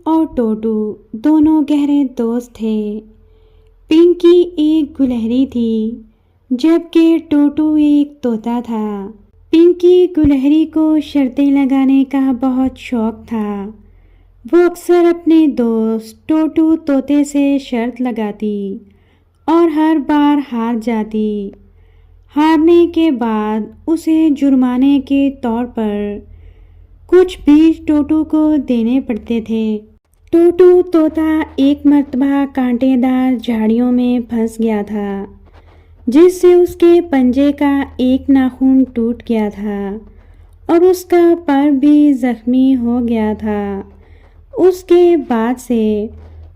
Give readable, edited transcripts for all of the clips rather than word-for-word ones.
اور ٹوٹو دونوں گہرے دوست تھے۔ پنکی ایک گلہری تھی جبکہ ٹوٹو ایک طوطا تھا۔ پنکی گلہری کو شرطیں لگانے کا بہت شوق تھا۔ وہ اکثر اپنے دوست ٹوٹو طوطے سے شرط لگاتی اور ہر بار ہار جاتی۔ ہارنے کے بعد اسے جرمانے کے طور پر کچھ بیج ٹوٹو کو دینے پڑتے تھے۔ ٹوٹو طوطا ایک مرتبہ کانٹے دار جھاڑیوں میں پھنس گیا تھا جس سے اس کے پنجے کا ایک ناخن ٹوٹ گیا تھا اور اس کا پر بھی زخمی ہو گیا تھا۔ اس کے بعد سے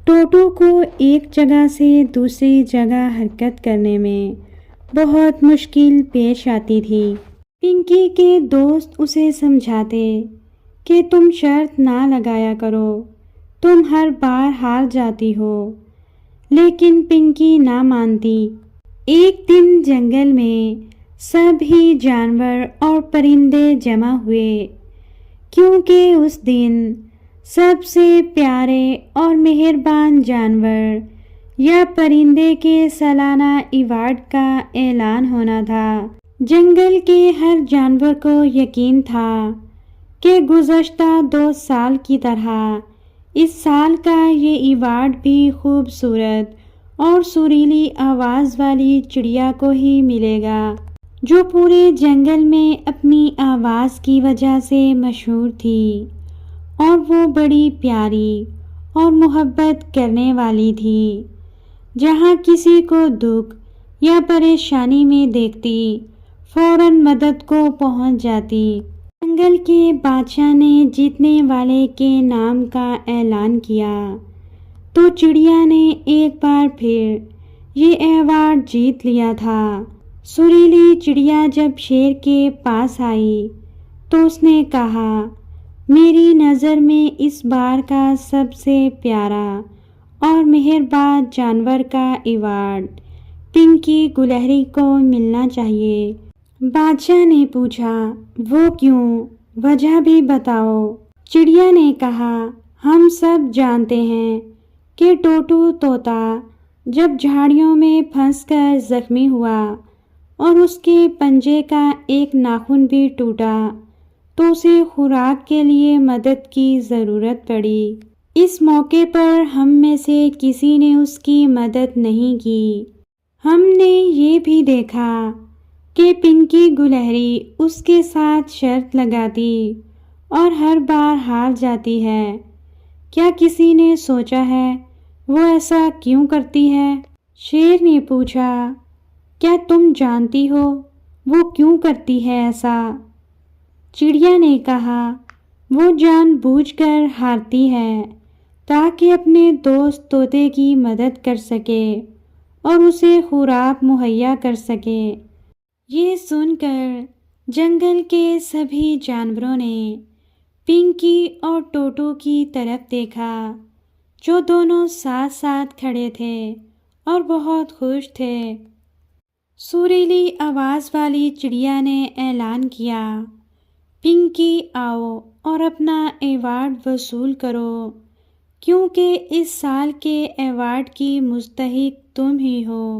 ٹوٹو کو ایک جگہ سے دوسری جگہ حرکت کرنے میں بہت مشکل پیش آتی تھی۔ پنکی کے دوست اسے سمجھاتے کہ تم شرط نہ لگایا کرو، تم ہر بار ہار جاتی ہو، لیکن پنکی نہ مانتی۔ ایک دن جنگل میں سب ہی جانور اور پرندے جمع ہوئے کیونکہ اس دن سب سے پیارے اور مہربان جانور یا پرندے کے سالانہ ایوارڈ کا اعلان ہونا تھا۔ جنگل کے ہر جانور کو یقین تھا کہ گزشتہ 2 سال کی طرح اس سال کا یہ ایوارڈ بھی خوبصورت اور سریلی آواز والی چڑیا کو ہی ملے گا جو پورے جنگل میں اپنی آواز کی وجہ سے مشہور تھی، اور وہ بڑی پیاری اور محبت کرنے والی تھی۔ جہاں کسی کو دکھ یا پریشانی میں دیکھتی فوراً مدد کو پہنچ جاتی۔ جنگل کے بادشاہ نے جیتنے والے کے نام کا اعلان کیا تو چڑیا نے ایک بار پھر یہ ایوارڈ جیت لیا تھا۔ سریلی چڑیا جب شیر کے پاس آئی تو اس نے کہا، میری نظر میں اس بار کا سب سے پیارا اور مہربان جانور کا ایوارڈ پنکی گلہری کو ملنا چاہیے۔ بادشاہ نے پوچھا، وہ کیوں؟ وجہ بھی بتاؤ۔ چڑیا نے کہا، ہم سب جانتے ہیں کہ ٹوٹو طوطا جب جھاڑیوں میں پھنس کر زخمی ہوا اور اس کے پنجے کا ایک ناخن بھی ٹوٹا تو اسے خوراک کے لیے مدد کی ضرورت پڑی۔ اس موقع پر ہم میں سے کسی نے اس کی مدد نہیں کی۔ ہم نے یہ بھی دیکھا کہ پنکی گلہری اس کے ساتھ شرط لگاتی اور ہر بار ہار جاتی ہے۔ کیا کسی نے سوچا ہے وہ ایسا کیوں کرتی ہے؟ شیر نے پوچھا، کیا تم جانتی ہو وہ کیوں کرتی ہے ایسا؟ چڑیا نے کہا، وہ جان بوجھ کر ہارتی ہے تاکہ اپنے دوست طوطے کی مدد کر سکے اور اسے خوراک مہیا کر سکے۔ یہ سن کر جنگل کے سبھی جانوروں نے پنکی اور ٹوٹو کی طرف دیکھا جو دونوں ساتھ ساتھ کھڑے تھے اور بہت خوش تھے۔ سریلی آواز والی چڑیا نے اعلان کیا، پنکی آؤ اور اپنا ایوارڈ وصول کرو کیونکہ اس سال کے ایوارڈ کی مستحق تم ہی ہو۔